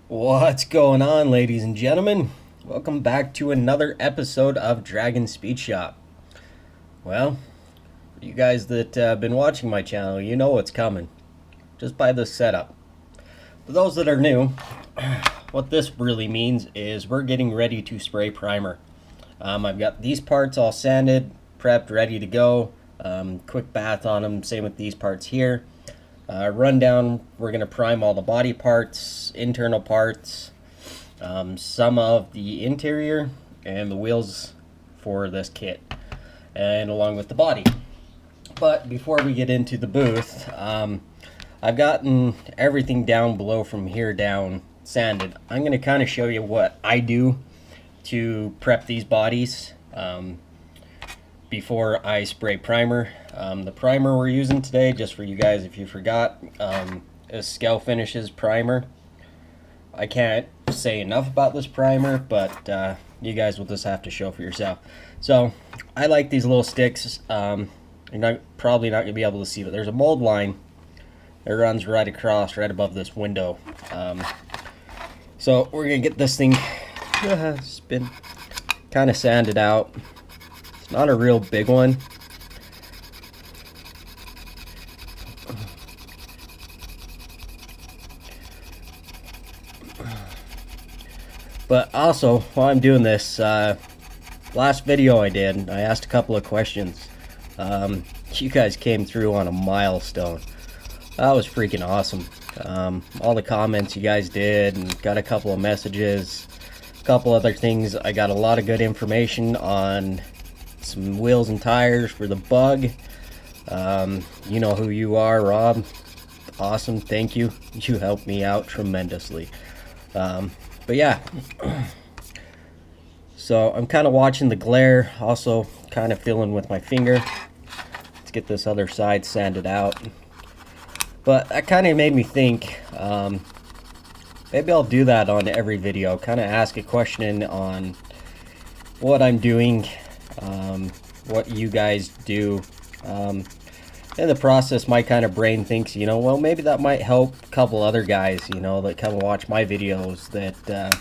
What's going on, ladies and gentlemen? Welcome back to another episode of Dragon Speed Shop. Well, for you guys that have been watching my channel, you know what's coming, just by this setup. For those that are new, what this really means is we're getting ready to spray primer. I've got these parts all sanded, prepped, ready to go. Quick bath on them, same with these parts here. Rundown, we're going to prime all the body parts, internal parts, some of the interior, and the wheels for this kit, and along with the body. But before we get into the booth, I've gotten everything down below from here down sanded. I'm going to kind of show you what I do to prep these bodies before I spray primer. The primer we're using today, just for you guys if you forgot, is Scale Finishes primer. I can't say enough about this primer, but you guys will just have to show for yourself. So I like these little sticks. You're probably not going to be able to see, but there's a mold line that runs right across, right above this window. So we're going to get this thing spin, kind of sanded out. It's not a real big one. But also, while I'm doing this, last video I did, I asked a couple of questions. You guys came through on a milestone. That was freaking awesome. All the comments you guys did, and got a couple of messages, a couple other things. I got a lot of good information on some wheels and tires for the Bug. You know who you are, Rob. Awesome, thank you. You helped me out tremendously. But yeah, so I'm kind of watching the glare, also kind of feeling with my finger. Let's get this other side sanded out. But that kind of made me think, maybe I'll do that on every video, kind of ask a question on what I'm doing, what you guys do. In the process, my kind of brain thinks, you know, well, maybe that might help a couple other guys, you know, that come and watch my videos, that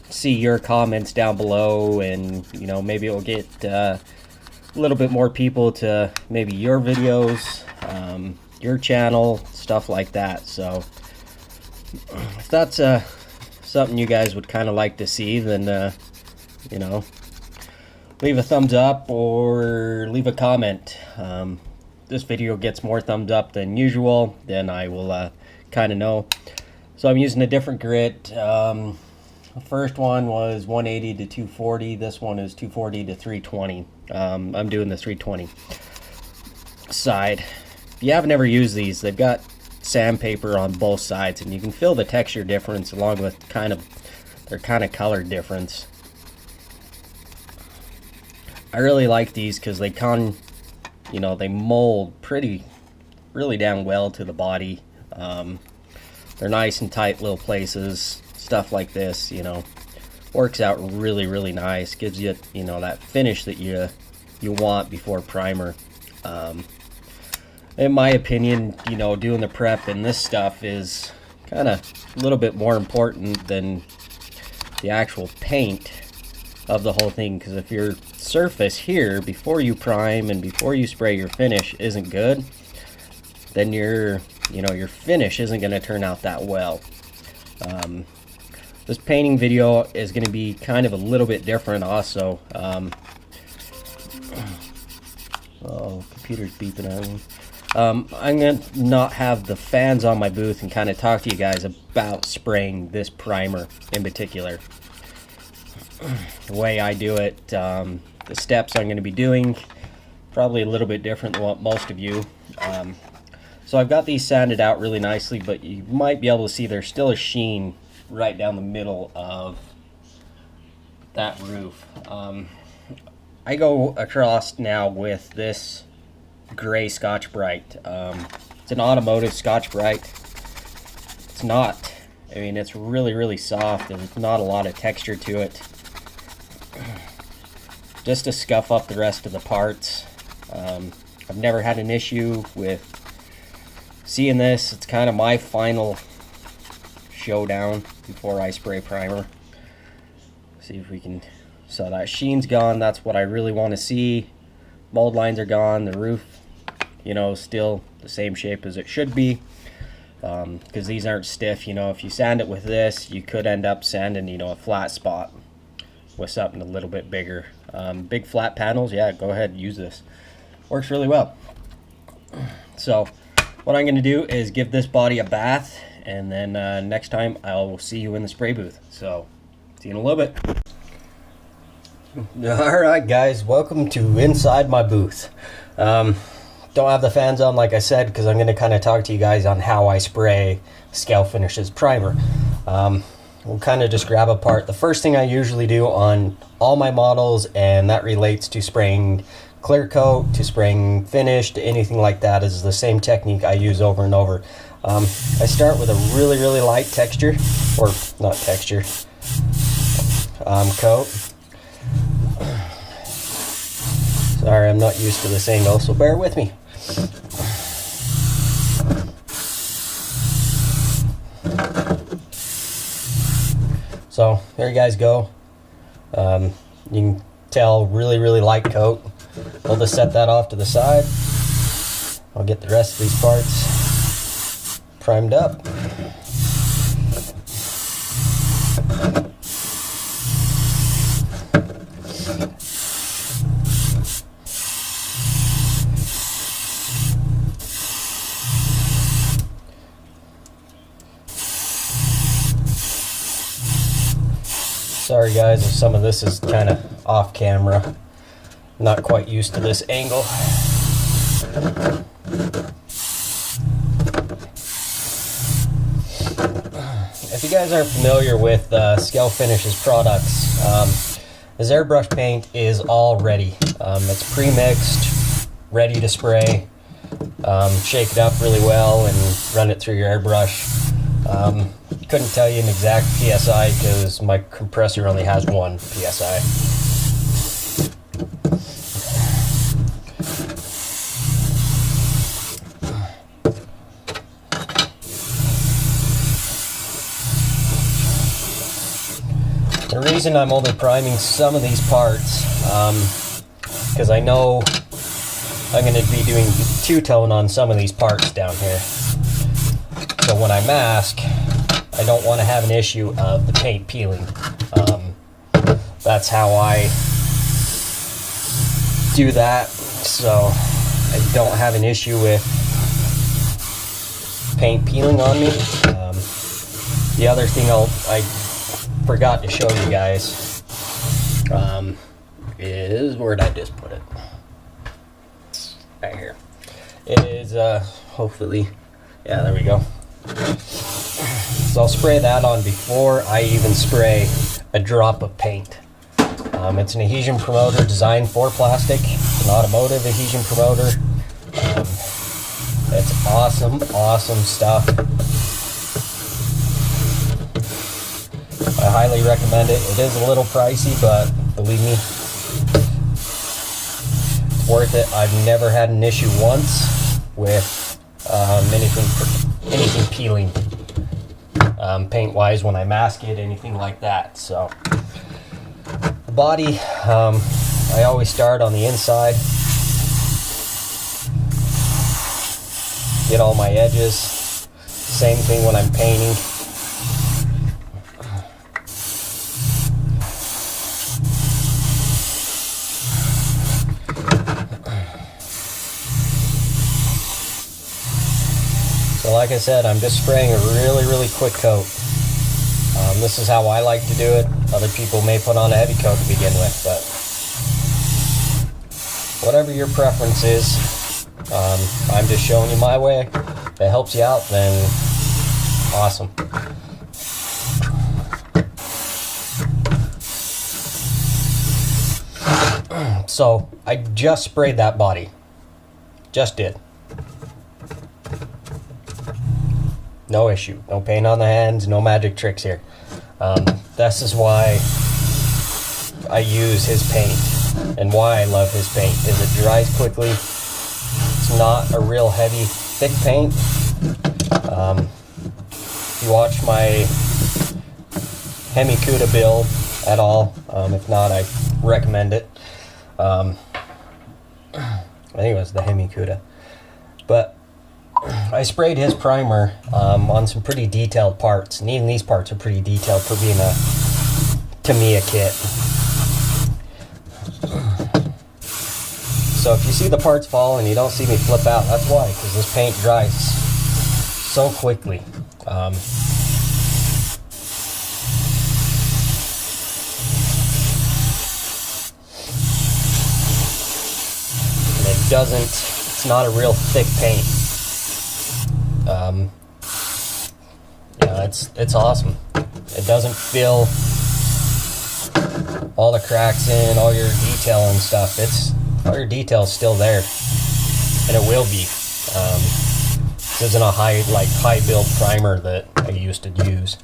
see your comments down below, and, you know, maybe it will get a little bit more people to maybe your videos, your channel, stuff like that. So if that's something you guys would kind of like to see, then, you know, leave a thumbs up or leave a comment. This video gets more thumbs up than usual, then I will kind of know. So I'm using a different grit. The first one was 180 to 240. This one is 240 to 320. I'm doing the 320 side. If you haven't ever used these, they've got sandpaper on both sides, and you can feel the texture difference along with their kind of color difference. I really like these because they you know, they mold really down well to the body. They're nice and tight little places. Stuff like this, you know, works out really nice. Gives you, you know, that finish that you want before primer. In my opinion, you know, doing the prep and this stuff is kind of a little bit more important than the actual paint of the whole thing, because if your surface here before you prime and before you spray your finish isn't good, then your finish isn't going to turn out that well. This painting video is going to be kind of a little bit different also. Oh, computer's beeping at me. I'm going to not have the fans on my booth and kind of talk to you guys about spraying this primer in particular. The way I do it, the steps I'm going to be doing, probably a little bit different than what most of you. So I've got these sanded out really nicely, but you might be able to see there's still a sheen right down the middle of that roof. I go across now with this gray Scotch-Brite. It's an automotive Scotch-Brite. It's not, I mean, it's really soft. There's not a lot of texture to it. Just to scuff up the rest of the parts. I've never had an issue with seeing this. It's kind of my final showdown before I spray primer. See if we can, so that sheen's gone. That's what I really want to see. Mold lines are gone. The roof, you know, still the same shape as it should be, because these aren't stiff. You know, if you sand it with this, you could end up sanding, you know, a flat spot with something a little bit bigger. Big flat panels, yeah, go ahead, use this. Works really well. So what I'm going to do is give this body a bath, and then next time I'll see you in the spray booth. So see you in a little bit. Alright guys, welcome to inside my booth. Don't have the fans on like I said, because I'm going to kind of talk to you guys on how I spray Scale Finishes primer. We'll kind of just grab apart. The first thing I usually do on all my models, and that relates to spraying clear coat, to spraying finish, to anything like that, is the same technique I use over and over. I start with a really light texture, or not texture, coat. Sorry, I'm not used to this angle, so bear with me. So there you guys go. You can tell really light coat. We'll just set that off to the side. I'll get the rest of these parts primed up. Sorry guys if some of this is kind of off camera. Not quite used to this angle. If you guys aren't familiar with Scale Finishes products, this airbrush paint is all ready. It's pre-mixed, ready to spray. Shake it up really well and run it through your airbrush. Couldn't tell you an exact PSI because my compressor only has 1 PSI. The reason I'm only priming some of these parts, because I know I'm going to be doing two-tone on some of these parts down here. So when I mask, I don't want to have an issue of the paint peeling. That's how I do that, so I don't have an issue with paint peeling on me. The other thing I forgot to show you guys is, where did I just put it? Right here. It is, hopefully, yeah, there we go. So I'll spray that on before I even spray a drop of paint. It's an adhesion promoter designed for plastic, an automotive adhesion promoter. It's awesome stuff. I highly recommend it. It is a little pricey, but believe me, it's worth it. I've never had an issue once with anything peeling, paint wise, when I mask it, anything like that. So the body, I always start on the inside, get all my edges. Same thing when I'm painting. So like I said, I'm just spraying a really quick coat. This is how I like to do it. Other people may put on a heavy coat to begin with, but whatever your preference is, I'm just showing you my way. If it helps you out, then awesome. So I just sprayed that body. Just did. No issue. No paint on the hands, no magic tricks here. This is why I use his paint and why I love his paint, is it dries quickly. It's not a real heavy, thick paint. if you watch my Hemi-Cuda build at all. If not, I recommend it. I think it was the Hemi-Cuda. But I sprayed his primer on some pretty detailed parts, and even these parts are pretty detailed for being a Tamiya kit. So if you see the parts fall and you don't see me flip out, that's why, because this paint dries so quickly. And it's not a real thick paint. Yeah, it's awesome. It doesn't fill all the cracks in, all your detail and stuff. All your detail's still there, and it will be. This isn't a high build primer that I used to use.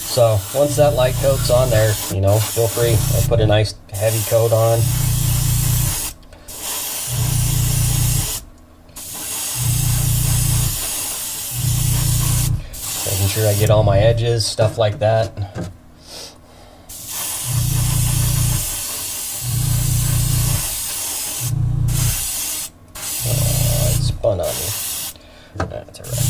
So once that light coat's on there, you know, feel free. I'll put a nice heavy coat on. Making sure I get all my edges, stuff like that. Oh, it spun on me. That's alright.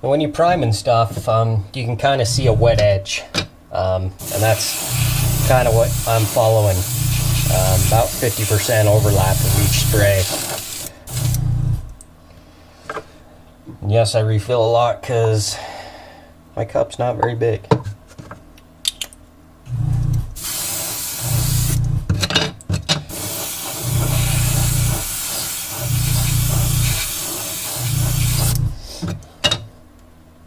And when you prime and stuff, you can kind of see a wet edge, and that's kind of what I'm following. About 50% overlap of each spray. And yes, I refill a lot because my cup's not very big.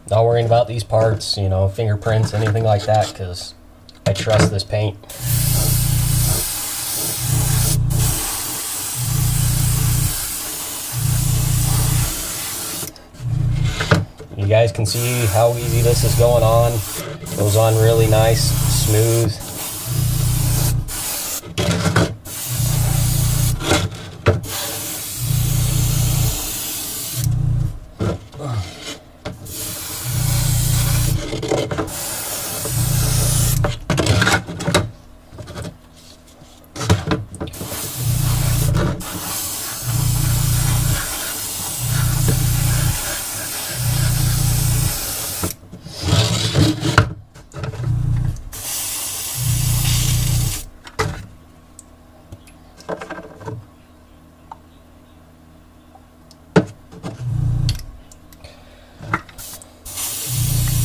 Not worrying about these parts, you know, fingerprints, anything like that, because I trust this paint. You guys can see how easy this is going on. It goes on really nice, smooth.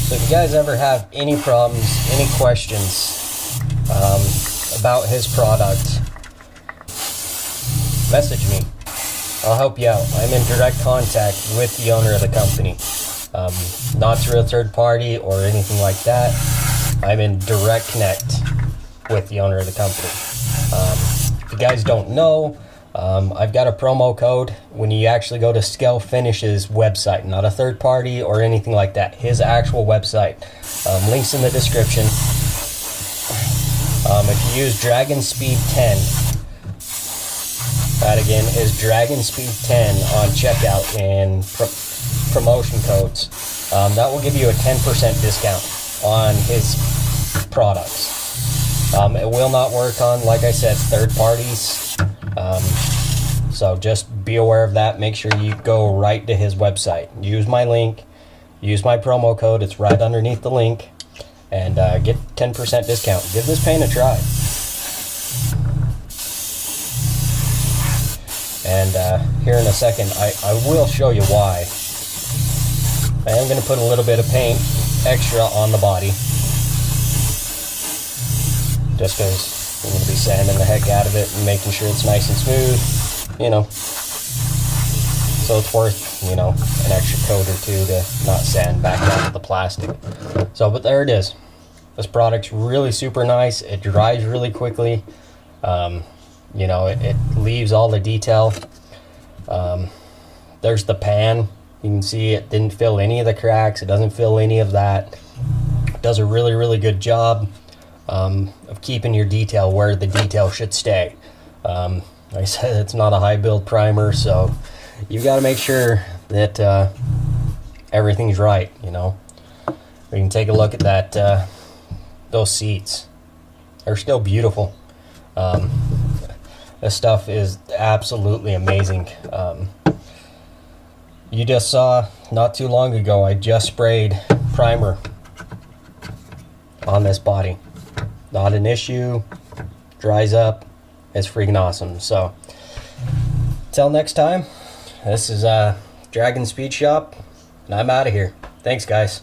So if you guys ever have any problems, any questions about his product, message me. I'll help you out. I'm in direct contact with the owner of the company. Not through a third party or anything like that. I'm in direct connect with the owner of the company. If you guys don't know, I've got a promo code when you actually go to Scale Finish's website, not a third party or anything like that, his actual website. Links in the description. If you use Dragon Speed 10, that again is Dragon Speed 10 on checkout and promotion codes, that will give you a 10% discount on his products. It will not work on, like I said, third parties. So just be aware of that. Make sure you go right to his website. Use my link. Use my promo code. It's right underneath the link. And get 10% discount. Give this paint a try. And here in a second, I will show you why. I am going to put a little bit of paint extra on the body. Just because I'm going to be sanding the heck out of it and making sure it's nice and smooth, you know. So it's worth, you know, an extra coat or two to not sand back down to the plastic. So, but there it is. This product's really super nice. It dries really quickly. You know, it leaves all the detail. There's the pan. You can see it didn't fill any of the cracks. It doesn't fill any of that. does a really good job of keeping your detail where the detail should stay. Like I said, it's not a high build primer, so you got to make sure that everything's right. You know, we can take a look at that. Those seats are still beautiful. This stuff is absolutely amazing. You just saw not too long ago, I just sprayed primer on this body. Not an issue, dries up, it's freaking awesome. So, till next time, this is Dragon Speed Shop, and I'm out of here. Thanks, guys.